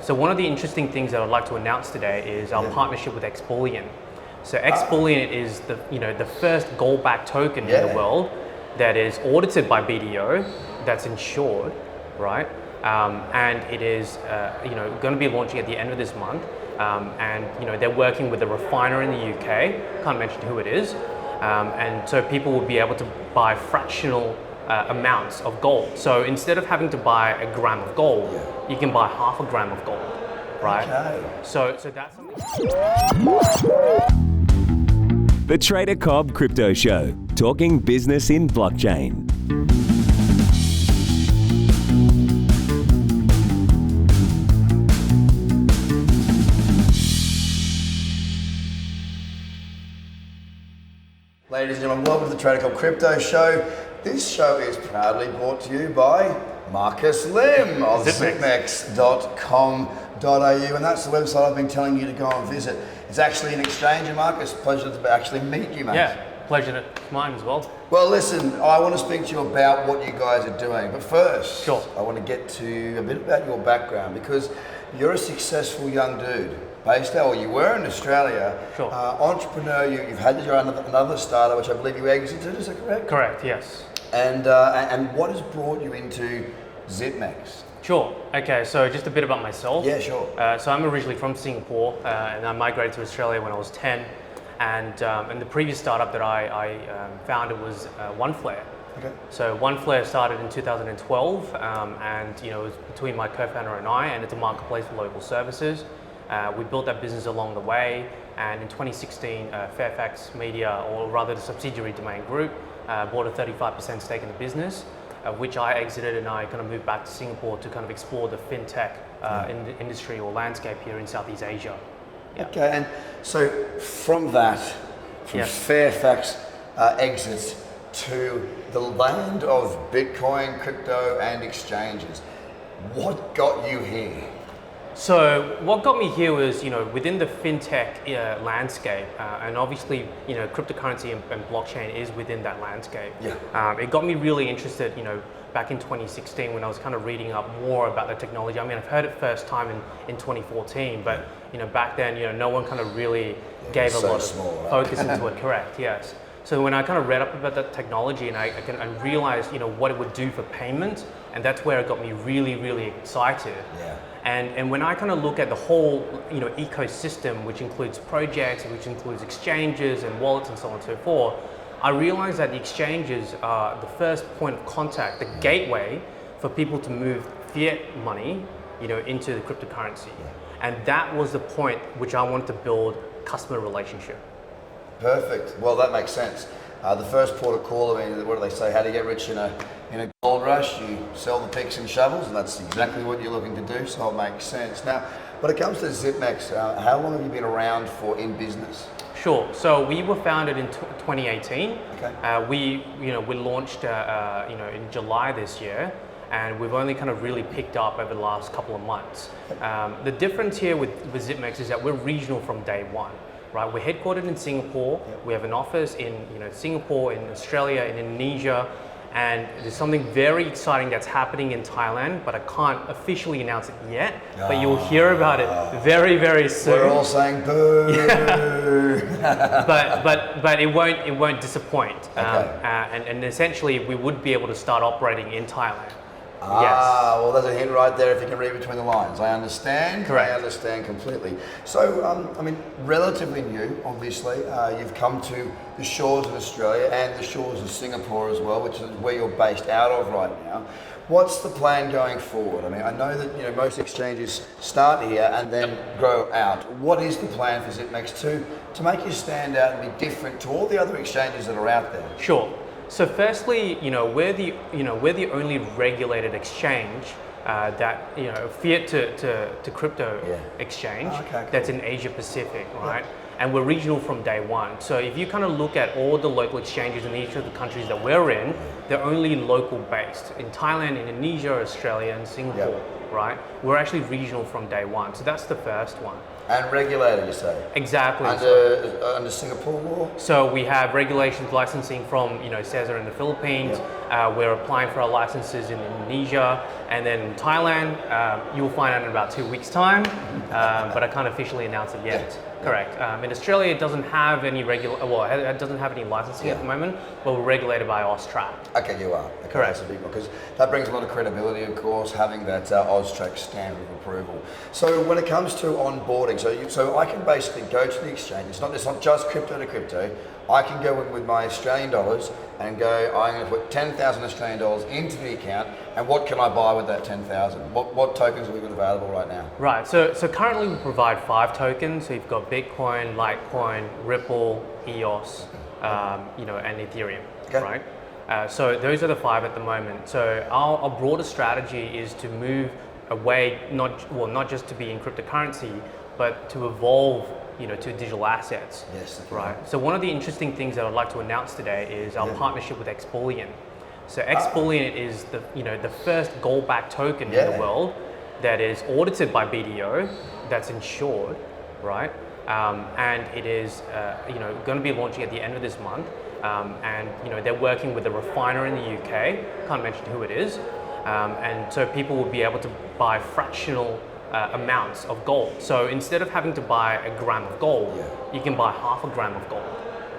So one of the interesting things that I'd like to announce today is our partnership with Expullion. So Expullion is the first gold-backed token in the world that is audited by BDO, that's insured, right? And it is going to be launching at the end of this month. And they're working with a refiner in the UK. Can't mention who it is. And so people will be able to buy fractional amounts of gold. So instead of having to buy a gram of gold, you can buy half a gram of gold, right? Okay. So that's something. The Trader Cobb Crypto Show, talking business in blockchain. Ladies and gentlemen, welcome to the Trader Cobb Crypto Show. This show is proudly brought to you by Marcus Lim of Zipmex.com.au, and that's the website I've been telling you to go and visit. It's actually an exchange, and Marcus, pleasure to actually meet you, mate. Yeah, pleasure to mine as well. Well, listen, I want to speak to you about what you guys are doing, but first, Sure. I want to get to a bit about your background, because you're a successful young dude. Based out, or you were in Australia, Sure. Entrepreneur, you've had another startup, which I believe you exited, is that correct? Correct, yes. And what has brought you into Zipmex? Sure. Okay, so just a bit about myself. Yeah, sure. So I'm originally from Singapore, and I migrated to Australia when I was 10. And the previous startup that I founded was OneFlare. Okay. So OneFlare started in 2012, and it was between my co-founder and I, and it's a marketplace for local services. We built that business along the way, and in 2016, Fairfax Media, or rather the subsidiary Domain Group, bought a 35% stake in the business, which I exited, and I kind of moved back to Singapore to kind of explore the fintech industry or landscape here in Southeast Asia. Yeah. Okay, and so from Fairfax exits to the land of Bitcoin, crypto, and exchanges, what got you here? So what got me here was, within the fintech landscape, and obviously, cryptocurrency and blockchain is within that landscape. Yeah. It got me really interested, back in 2016 when I was kind of reading up more about the technology. I mean, I've heard it first time in 2014, but back then, no one kind of really gave a lot of focus into it. Correct. Yes. So when I kind of read up about that technology and I realized, what it would do for payment, and that's where it got me really, really excited. Yeah. And when I kind of look at the whole, ecosystem, which includes projects, which includes exchanges and wallets and so on and so forth, I realized that the exchanges are the first point of contact, the gateway for people to move fiat money, into the cryptocurrency. Yeah. And that was the point which I wanted to build customer relationship. Perfect. Well, that makes sense. The first port of call, I mean, what do they say? How to get rich in a gold rush? You sell the picks and shovels, and that's exactly what you're looking to do. So it makes sense. Now, when it comes to Zipmex, how long have you been around for in business? Sure. So we were founded in 2018. Okay. We launched in July this year, and we've only kind of really picked up over the last couple of months. The difference here with Zipmex is that we're regional from day one. Right, we're headquartered in Singapore. Yep. We have an office in Singapore, in Australia, in Indonesia, and there's something very exciting that's happening in Thailand, but I can't officially announce it yet. But you'll hear about it very, very soon. We're all saying boo. but it won't disappoint. Okay. And essentially, we would be able to start operating in Thailand. Well, there's a hint right there if you can read between the lines. I understand. Correct. I understand completely. So, relatively new, obviously. You've come to the shores of Australia and the shores of Singapore as well, which is where you're based out of right now. What's the plan going forward? I mean, I know that most exchanges start here and then grow out. What is the plan for Zipmex to make you stand out and be different to all the other exchanges that are out there? Sure. So firstly, we're the only regulated exchange that fiat to crypto exchange that's in Asia Pacific, right? And we're regional from day one. So if you kind of look at all the local exchanges in each of the countries that we're in, they're only local based. In Thailand, Indonesia, Australia, and Singapore, right? We're actually regional from day one. So that's the first one. And regulator, you say? Exactly. Under Singapore law? So we have regulations licensing from CESA in the Philippines. We're applying for our licenses in Indonesia, and then in Thailand. You'll find out in about 2 weeks' time, but I can't officially announce it yet. Correct. In Australia, it doesn't have any it doesn't have any licensing at the moment, but we're regulated by AUSTRAC. Okay, you are. Okay, correct. That's a big one, because that brings a lot of credibility, of course, having that AUSTRAC stamp of approval. So when it comes to onboarding, so I can basically go to the exchange. It's not just crypto to crypto. I can go in with my Australian dollars and go, I'm going to put 10,000 Australian dollars into the account, and what can I buy with that 10,000? What tokens have we got available right now? Right, so currently we provide 5 tokens. So you've got Bitcoin, Litecoin, Ripple, EOS, and Ethereum, right? So those are the 5 at the moment. So our broader strategy is to move away, not just to be in cryptocurrency, but to evolve to digital assets. Yes. Right. So one of the interesting things that I'd like to announce today is our partnership with Expullion. So Expullion is the first gold-backed token in the world that is audited by BDO, that's insured, right? And it is going to be launching at the end of this month. And they're working with a refiner in the UK. Can't mention who it is. And so people will be able to buy fractional amounts of gold. So instead of having to buy a gram of gold, you can buy half a gram of gold,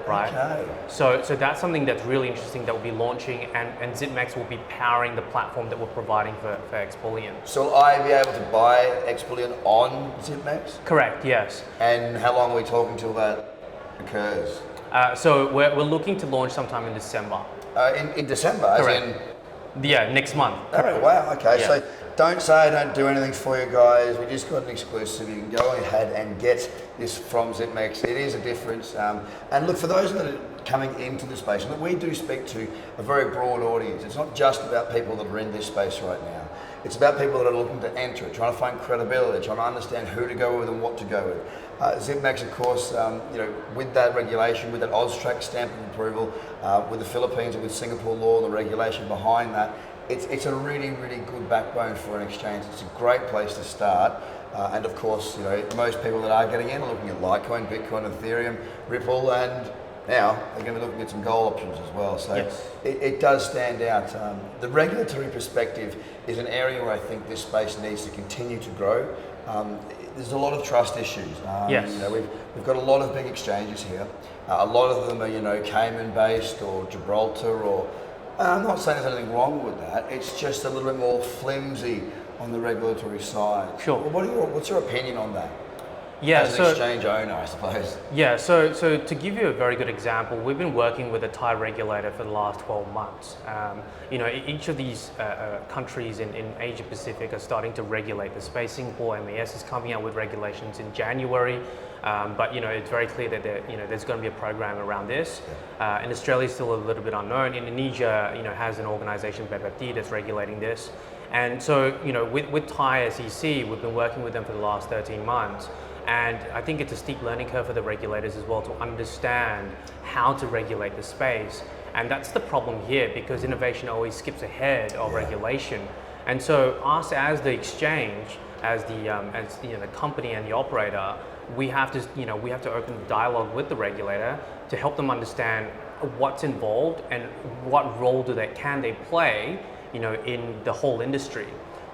right? Okay. So that's something that's really interesting that we'll be launching, and Zipmex will be powering the platform that we're providing for Expullion. So will I be able to buy Expullion on Zipmex? Correct, yes. And how long are we talking till that occurs? So we're looking to launch sometime in December. In December? Correct. As in... Yeah, next month. Oh, wow, okay. Yeah. So don't say I don't do anything for you guys. We just got an exclusive. You can go ahead and get this from Zipmex. It is a difference. And look, for those that are coming into the space, and we do speak to a very broad audience. It's not just about people that are in this space right now. It's about people that are looking to enter it, trying to find credibility, trying to understand who to go with and what to go with. Zipmex, of course, with that regulation, with that AUSTRAC stamp of approval, with the Philippines and with Singapore law, the regulation behind that, it's a really, really good backbone for an exchange. It's a great place to start. And of course, most people that are getting in are looking at Litecoin, Bitcoin, Ethereum, Ripple, and now they're going to be looking at some gold options as well. So it does stand out. The regulatory perspective is an area where I think this space needs to continue to grow. There's a lot of trust issues. We've got a lot of big exchanges here. A lot of them are Cayman-based or Gibraltar, or I'm not saying there's anything wrong with that. It's just a little bit more flimsy on the regulatory side. Sure. What's your opinion on that? Yeah, as an exchange owner, I suppose. Yeah, so to give you a very good example, we've been working with a Thai regulator for the last 12 months. Each of these countries in Asia Pacific are starting to regulate the space. Singapore MAS is coming out with regulations in January, but it's very clear that there's going to be a program around this. In Australia, still a little bit unknown. Indonesia, has an organization, BPPT, that's regulating this. And so, with Thai SEC, we've been working with them for the last 13 months. And I think it's a steep learning curve for the regulators as well to understand how to regulate the space. And that's the problem here, because innovation always skips ahead of regulation. And so us as the exchange, as the company and the operator, we have to open the dialogue with the regulator to help them understand what's involved and what role can they play, in the whole industry.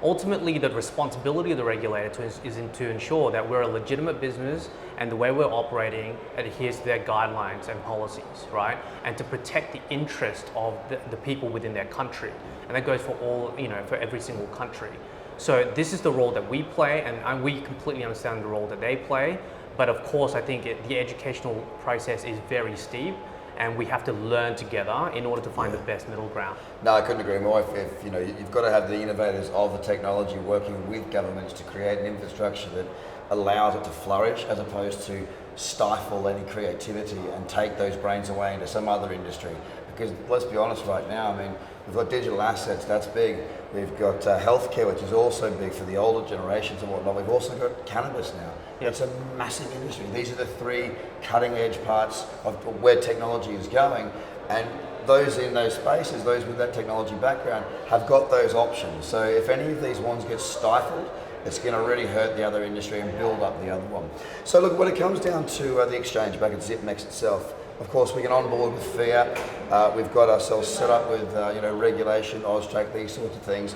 Ultimately, the responsibility of the regulator is to ensure that we're a legitimate business and the way we're operating adheres to their guidelines and policies, right? And to protect the interest of the people within their country. And that goes for all, for every single country. So this is the role that we play, and we completely understand the role that they play. But of course, I think the educational process is very steep, and we have to learn together in order to find the best middle ground. No, I couldn't agree more. If you've got to have the innovators of the technology working with governments to create an infrastructure that allows it to flourish, as opposed to stifle any creativity and take those brains away into some other industry. Because let's be honest, right now, we've got digital assets, that's big. We've got healthcare, which is also big for the older generations and whatnot. We've also got cannabis now. It's a massive industry. These are the 3 cutting edge parts of where technology is going. And those in those spaces, those with that technology background, have got those options. So if any of these ones get stifled, it's going to really hurt the other industry and build up the other one. So look, when it comes down to the exchange back at Zipmex itself, of course we can onboard with fiat. We've got ourselves set up with regulation, Austrac, these sorts of things.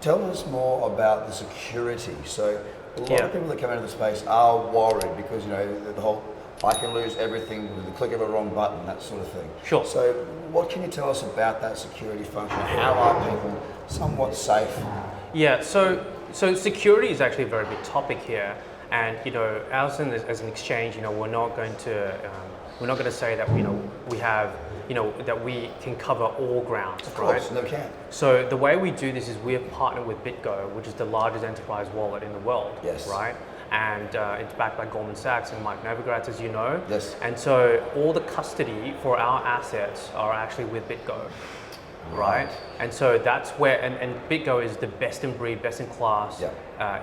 Tell us more about the security. So a lot of people that come into the space are worried because the whole I can lose everything with the click of a wrong button, that sort of thing. Sure. So what can you tell us about that security function? How are people somewhat safe? Yeah, so security is actually a very big topic here, and ours as an exchange, we're not going to say that we have that we can cover all grounds, of course, right? No can. So the way we do this is we have partnered with BitGo, which is the largest enterprise wallet in the world, yes, right? And it's backed by Goldman Sachs and Mike Novogratz, as you know. Yes. And so all the custody for our assets are actually with BitGo. Right, and so that's where, and BitGo is the best in breed, best in class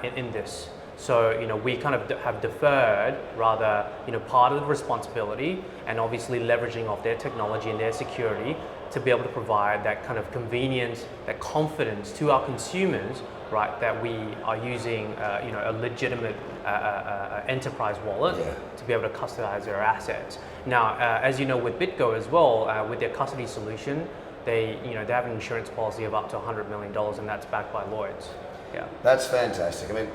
in this. So we kind of have deferred rather part of the responsibility and obviously leveraging off their technology and their security to be able to provide that kind of convenience, that confidence to our consumers, right, that we are using a legitimate enterprise wallet to be able to customize their assets. Now, as you know, with BitGo as well, with their custody solution, they have an insurance policy of up to $100 million, and that's backed by Lloyd's. Yeah, that's fantastic. I mean,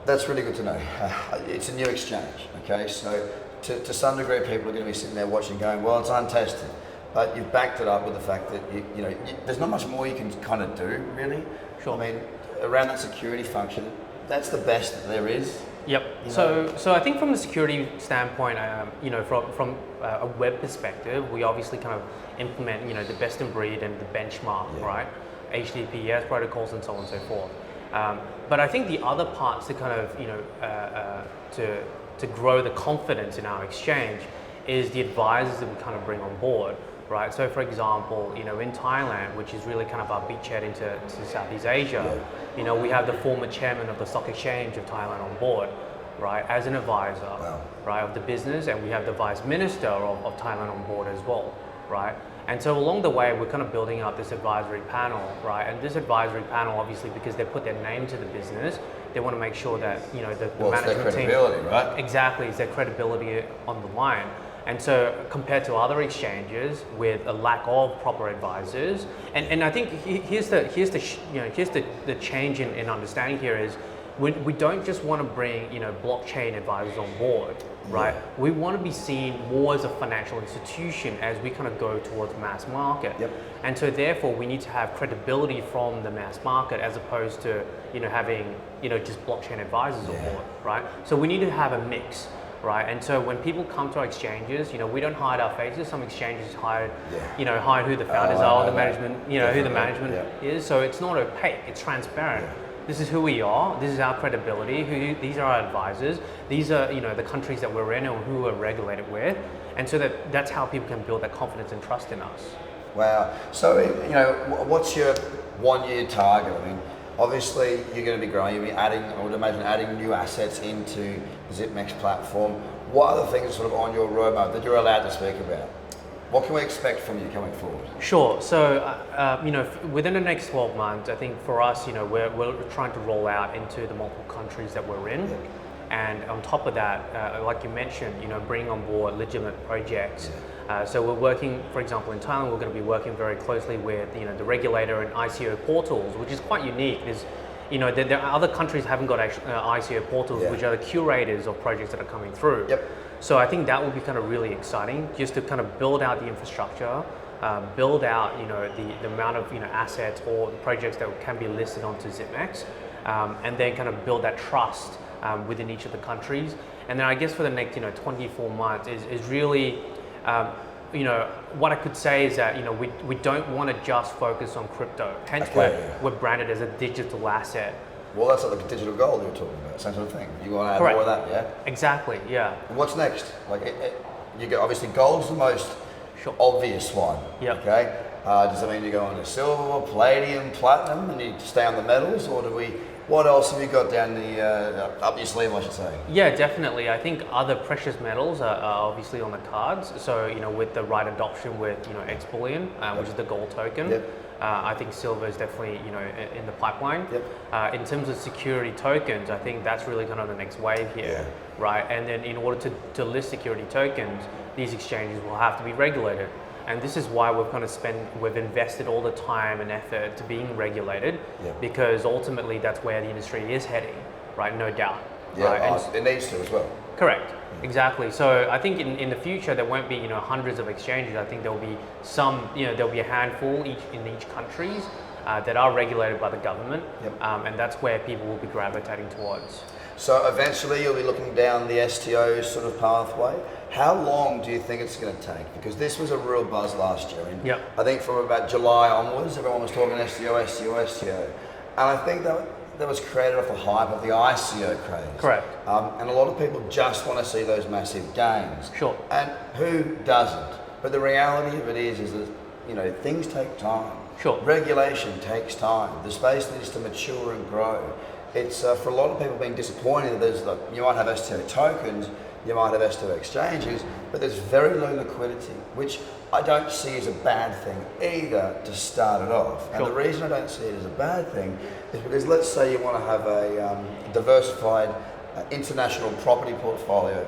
that's really good to know. It's a new exchange, okay? So to some degree, people are going to be sitting there watching, going, "Well, it's untested," but you've backed it up with the fact that there's not much more you can kind of do, really. Sure. I mean, around that security function, that's the best that there is. Yep. So I think from the security standpoint, from a web perspective, we obviously kind of implement the best in breed and the benchmark, right? HTTPS protocols and so on and so forth. But I think the other parts to kind of to grow the confidence in our exchange is the advisors that we kind of bring on board. Right, so for example, in Thailand, which is really kind of our beachhead into Southeast Asia, we have the former chairman of the stock exchange of Thailand on board, right, as an advisor, right, of the business, and we have the vice minister of Thailand on board as well, right. And so along the way, we're kind of building up this advisory panel, right, and this advisory panel, obviously, because they put their name to the business, they want to make sure that the management team, right? Exactly, is their credibility on the line. And so compared to other exchanges with a lack of proper advisors, and I think here's the change in understanding here is we don't just want to bring blockchain advisors on board, right? We want to be seen more as a financial institution as we kind of go towards mass market. And so therefore we need to have credibility from the mass market as opposed to having just blockchain advisors on board, right? So we need to have a mix. Right, and so when people come to our exchanges, we don't hide our faces. Some exchanges hide, hide who the founders are, the management, who the management is. So it's not opaque; it's transparent. This is who we are. This is our credibility. These are our advisors. These are the countries that we're in and who we're regulated with, and so that's how people can build that confidence and trust in us. Wow. So what's your 1 year target? I mean, obviously, you're going to be growing. You'll be adding, I would imagine, adding new assets into the Zipmex platform. What are the things sort of on your roadmap that you're allowed to speak about? What can we expect from you coming forward? Sure. So, within the next 12 months, I think for us, we're trying to roll out into the multiple countries that we're in. And on top of that, like you mentioned, bringing on board legitimate projects. So we're working, for example, in Thailand, we're going to be working very closely with the regulator and ICO portals, which is quite unique. There are other countries haven't got ICO portals, which are the curators of projects that are coming through. So I think that will be kind of really exciting, just to kind of build out the infrastructure, build out the amount of assets or projects that can be listed onto Zipmex, and then kind of build that trust within each of the countries. And then I guess for the next 24 months is really what I could say is that we don't want to just focus on crypto. Hence we're branded as a digital asset. Well, that's like the digital gold you're talking about, same sort of thing. You want to add more of that, yeah? Exactly, yeah. And what's next? Like, you go, obviously gold's the most obvious one. Okay. Does that mean you go on to silver, palladium, platinum, and you stay on the metals, or do we What else have you got down the up your sleeve, I should say? Yeah, definitely. I think other precious metals are obviously on the cards. So, with the right adoption with, X bullion, which is the gold token. Yep. I think silver is definitely, in the pipeline. Yep. In terms of security tokens, I think that's really kind of the next wave here, right? And then in order to list security tokens, these exchanges will have to be regulated. And this is why we've invested all the time and effort to being regulated, because ultimately that's where the industry is heading, right? No doubt. Yeah, right? It needs to as well. Correct. Exactly. So I think in the future there won't be hundreds of exchanges. I think there will be some, there'll be a handful in each countries that are regulated by the government, and that's where people will be gravitating towards. So eventually you'll be looking down the STO sort of pathway. How long do you think it's going to take? Because this was a real buzz last year. And I think from about July onwards, everyone was talking STO, STO, STO. And I think that was created off the hype of the ICO craze. Correct. And a lot of people just want to see those massive gains. Sure. And who doesn't? But the reality of it is that, things take time. Sure. Regulation takes time. The space needs to mature and grow. It's for a lot of people being disappointed that you might have STO tokens, you might have STO exchanges, but there's very low liquidity, which I don't see as a bad thing either to start it off. And the reason I don't see it as a bad thing is because let's say you want to have a diversified international property portfolio,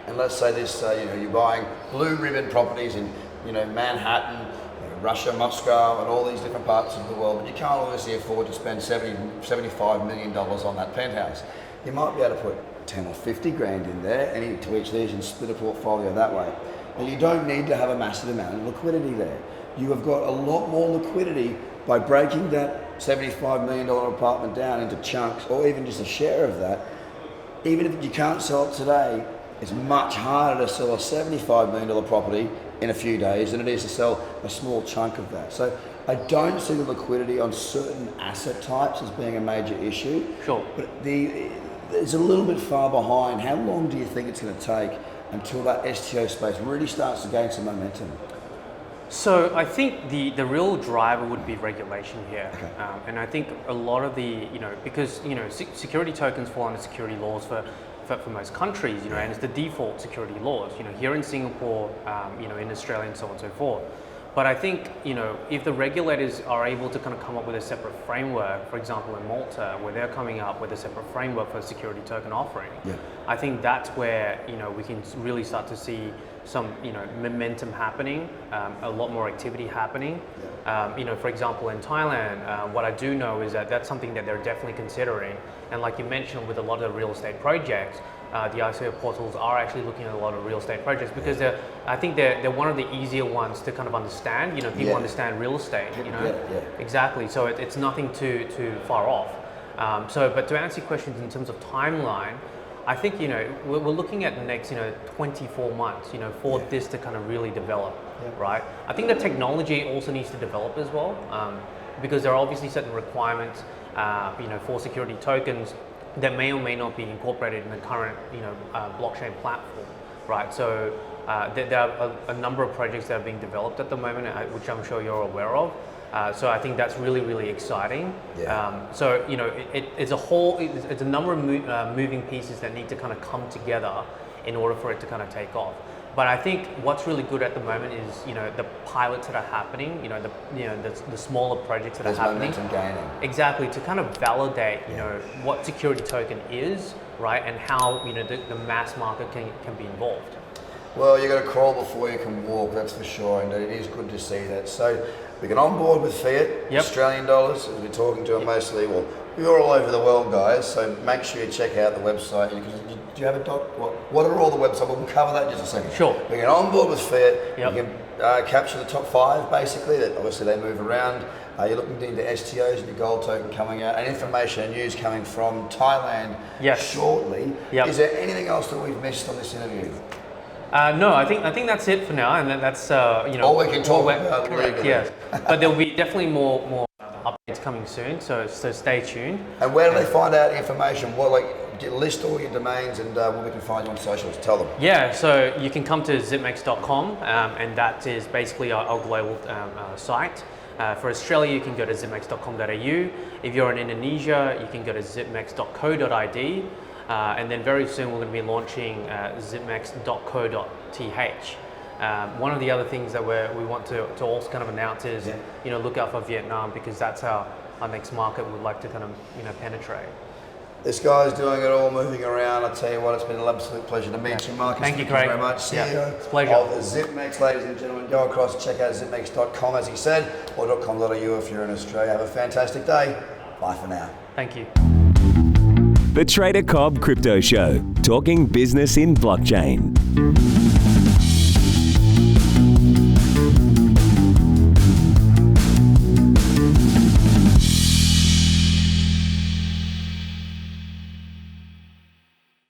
and let's say this, you're buying blue ribbon properties in, Manhattan, Russia, Moscow, and all these different parts of the world, but you can't obviously afford to spend $75 million on that penthouse. You might be able to put 10 or 50 grand in there, to each of these, and split a portfolio that way. And you don't need to have a massive amount of liquidity there. You have got a lot more liquidity by breaking that $75 million apartment down into chunks, or even just a share of that. Even if you can't sell it today, it's much harder to sell a $75 million property in a few days than it is to sell a small chunk of that. So I don't see the liquidity on certain asset types as being a major issue. Sure. But it's a little bit far behind. How long do you think it's going to take until that STO space really starts to gain some momentum? So I think the real driver would be regulation here. Okay. And I think a lot of the, because, security tokens fall under security laws for most countries, and it's the default security laws, here in Singapore, in Australia and so on and so forth. But I think, if the regulators are able to kind of come up with a separate framework, for example, in Malta, where they're coming up with a separate framework for security token offering, I think that's where, we can really start to see some, momentum happening, a lot more activity happening. For example, in Thailand, what I do know is that that's something that they're definitely considering. And like you mentioned, with a lot of the real estate projects, the ICO portals are actually looking at a lot of real estate projects because I think they're one of the easier ones to kind of understand. People understand real estate. Exactly. So it's nothing too far off. But to answer your questions in terms of timeline, I think we're looking at the next 24 months for this to kind of really develop, right? I think the technology also needs to develop as well, because there are obviously certain requirements for security tokens that may or may not be incorporated in the current blockchain platform, right? So there are a number of projects that are being developed at the moment, which I'm sure you're aware of. So I think that's really, really exciting. So it's a number of moving pieces that need to kind of come together in order for it to kind of take off. But I think what's really good at the moment is the pilots that are happening, the smaller projects that are happening. Momentum gaining. Exactly, to kind of validate what security token is, right, and how the mass market can be involved. Well, you got to crawl before you can walk, that's for sure, and it is good to see that. So we can onboard with fiat, Australian dollars, as we're talking to them mostly. Well, we're all over the world, guys, so make sure you check out the website. Do you have a doc? What are all the websites? We'll cover that in just a second. Sure. We can onboard with fiat, we can capture the top 5, basically, that obviously they move around. You're looking into STOs and your gold token coming out, and information and news coming from Thailand shortly. Is there anything else that we've missed on this interview? No, I think that's it for now, and that's all we can talk about. Correct, yes. But there'll be definitely more updates coming soon, so stay tuned. And where do they find out information? List all your domains and where we can find you on socials. Tell them. Yeah, so you can come to zipmex.com, and that is basically our global site. For Australia, you can go to zipmex.com.au. If you're in Indonesia, you can go to zipmex.co.id. And then very soon we're going to be launching zipmex.co.th. One of the other things that we want to also kind of announce is, look out for Vietnam, because that's our next market we'd like to kind of, penetrate. This guy's doing it all, moving around. I tell you what, it's been an absolute pleasure to meet you, Marcus. Thank you, Craig. Very much. CEO it's a pleasure. of Zipmex, ladies and gentlemen. Go across and check out zipmex.com, as he said, or .com.au if you're in Australia. Have a fantastic day. Bye for now. Thank you. The Trader Cobb Crypto Show, talking business in blockchain.